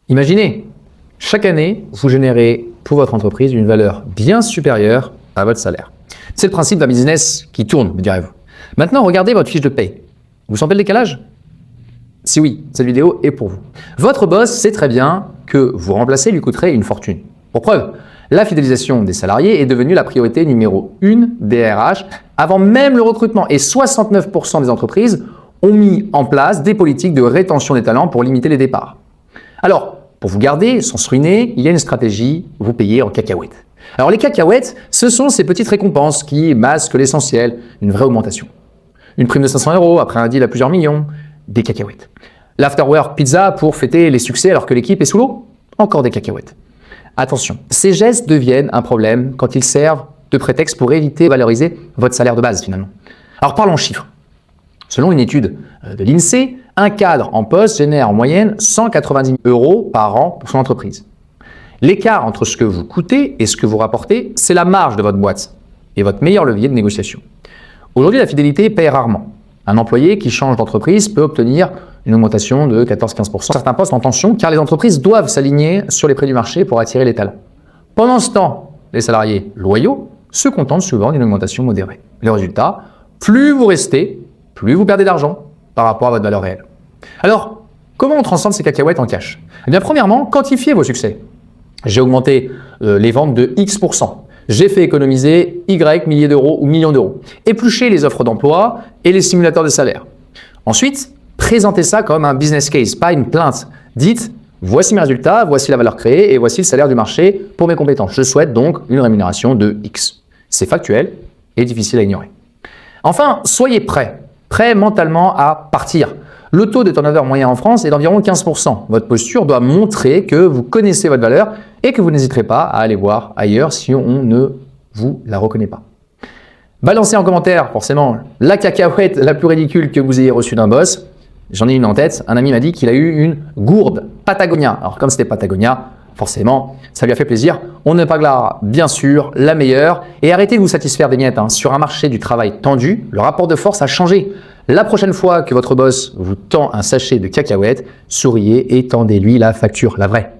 Imaginez, chaque année, vous générez pour votre entreprise une valeur bien supérieure à votre salaire. C'est le principe d'un business qui tourne, me direz-vous. Maintenant, regardez votre fiche de paye. Vous sentez le décalage? Si oui, cette vidéo est pour vous. Votre boss sait très bien que vous remplacer lui coûterait une fortune. Pour preuve, la fidélisation des salariés est devenue la priorité numéro 1 des RH avant même le recrutement. Et 69% des entreprises ont mis en place des politiques de rétention des talents pour limiter les départs. Alors, pour vous garder sans se ruiner, il y a une stratégie, vous payez en cacahuètes. Alors les cacahuètes, ce sont ces petites récompenses qui masquent l'essentiel, une vraie augmentation. Une prime de 500 € après un deal à plusieurs millions, des cacahuètes. L'afterwork pizza pour fêter les succès alors que l'équipe est sous l'eau, encore des cacahuètes. Attention, ces gestes deviennent un problème quand ils servent de prétexte pour éviter de valoriser votre salaire de base finalement. Alors parlons chiffres. Selon une étude de l'INSEE, un cadre en poste génère en moyenne 190 € par an pour son entreprise. L'écart entre ce que vous coûtez et ce que vous rapportez, c'est la marge de votre boîte et votre meilleur levier de négociation. Aujourd'hui, la fidélité paie rarement. Un employé qui change d'entreprise peut obtenir une augmentation de 14-15%. Certains postes en tension car les entreprises doivent s'aligner sur les prix du marché pour attirer les talents. Pendant ce temps, les salariés loyaux se contentent souvent d'une augmentation modérée. Le résultat, plus vous restez, plus vous perdez d'argent par rapport à votre valeur réelle. Alors, comment on transforme ces cacahuètes en cash? Eh bien, premièrement, quantifiez vos succès. J'ai augmenté les ventes de X%. J'ai fait économiser Y milliers d'euros ou millions d'euros. Épluchez les offres d'emploi et les simulateurs de salaire. Ensuite, présentez ça comme un business case, pas une plainte. Dites, voici mes résultats, voici la valeur créée et voici le salaire du marché pour mes compétences. Je souhaite donc une rémunération de X. C'est factuel et difficile à ignorer. Enfin, soyez prêts mentalement à partir. Le taux de turnover moyen en France est d'environ 15%. Votre posture doit montrer que vous connaissez votre valeur et que vous n'hésiterez pas à aller voir ailleurs si on ne vous la reconnaît pas. Balancez en commentaire, forcément, la cacahuète la plus ridicule que vous ayez reçue d'un boss. J'en ai une en tête. Un ami m'a dit qu'il a eu une gourde Patagonia. Alors comme c'était Patagonia, forcément, ça lui a fait plaisir. On épinglera bien sûr la meilleure. Et arrêtez de vous satisfaire des miettes. Sur un marché du travail tendu, le rapport de force a changé. La prochaine fois que votre boss vous tend un sachet de cacahuètes, souriez et tendez-lui la facture, la vraie.